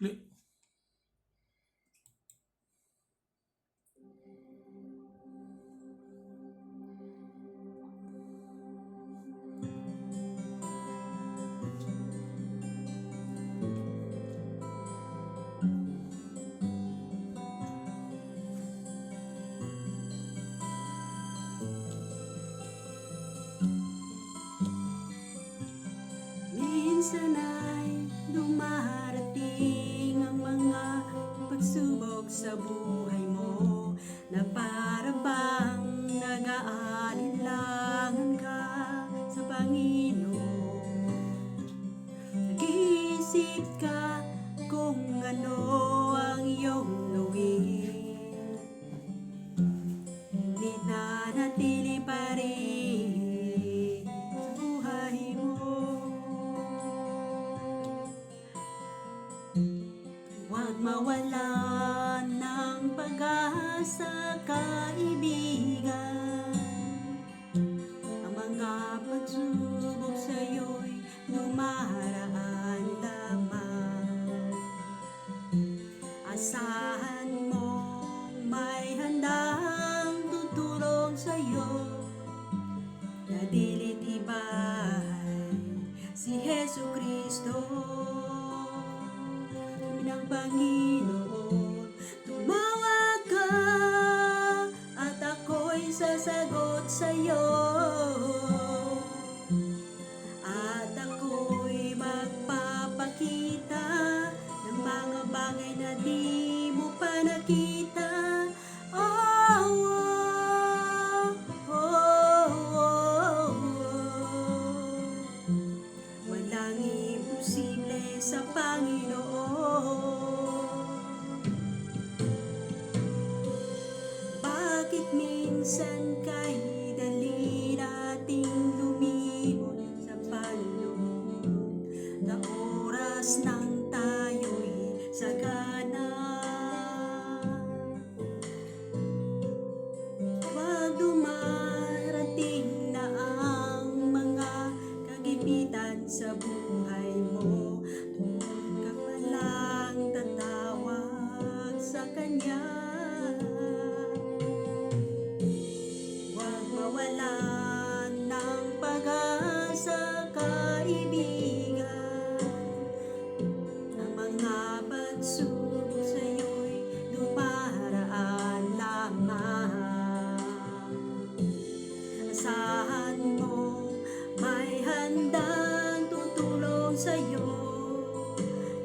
Click. Minsan ay dumarating ang mga pagsubok sa buhay mo na para bang nag-aalinlangan ka sa Panginoon. Nag-iisip ka kung ano ang iyong gawin, ngunit nanatili pa rin sa buhay mo. Huwag mawalan ng pag-asa, kaibigan. Ang mga pagsubok sa'yo'y dumaraan lamang. Asahan mong may handang tutulong sa'yo, na dilit iba'y si Jesucristo. Ng Panginoon, tumawag ka at ako'y sasagot sa'yo, at ako'y magpapakita ng mga bagay na di mo pa nakita. Oh, oh, oh, oh, oh. Walang imposible sa Panginoon. Bakit minsan kahit dali nating lumibot sa Panginoon, na oras nang tayo'y sagana? Huwag dumarating na ang mga kagipitan sa buhay mo, doon ka palang tatawag sa Kanya. Huwag mawalan ng pag-asa, kaibigan. Ang mga pagsubok sa'yo'y dumaraan lamang. Asahan mo may handang tutulong sa'yo,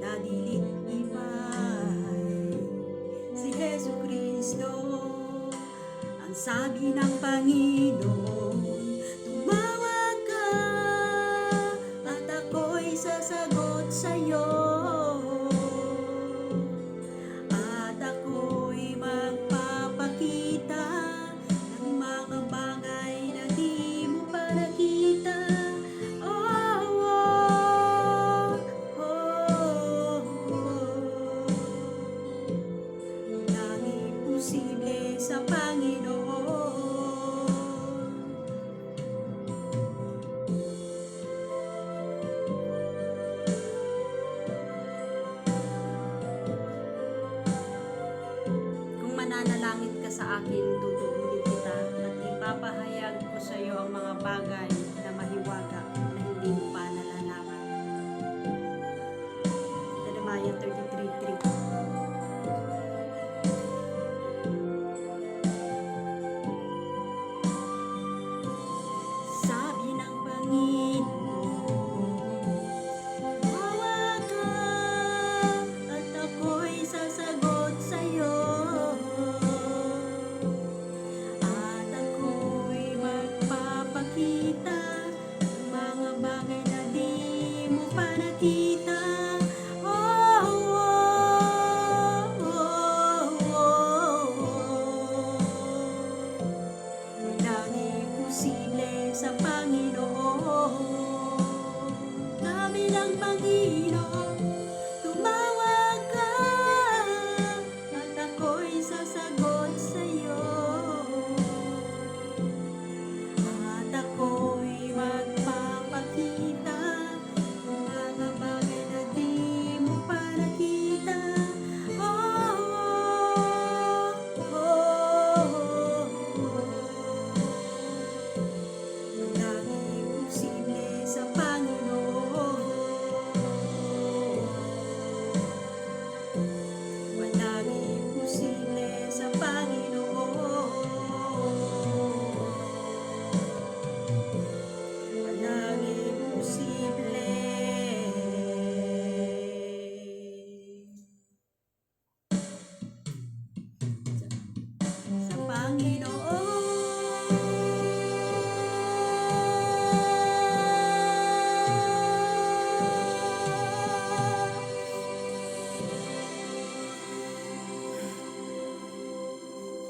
na dilit iba'y si Jesucristo. Ang sabi ng Panginoon, tumawag ka at ako'y sasagot sa'yo, at ako'y magpapakita ng mga bagay na di mo pa nakita. Oh, oh, oh, oh. Walang imposible sa Panginoon. Kung mananalangin ka sa akin, tutugunin kita at ipapahayag ko sa iyo ang mga bagay na mahiwaga na hindi mo pa nalalaman. Jeremiah 33:3.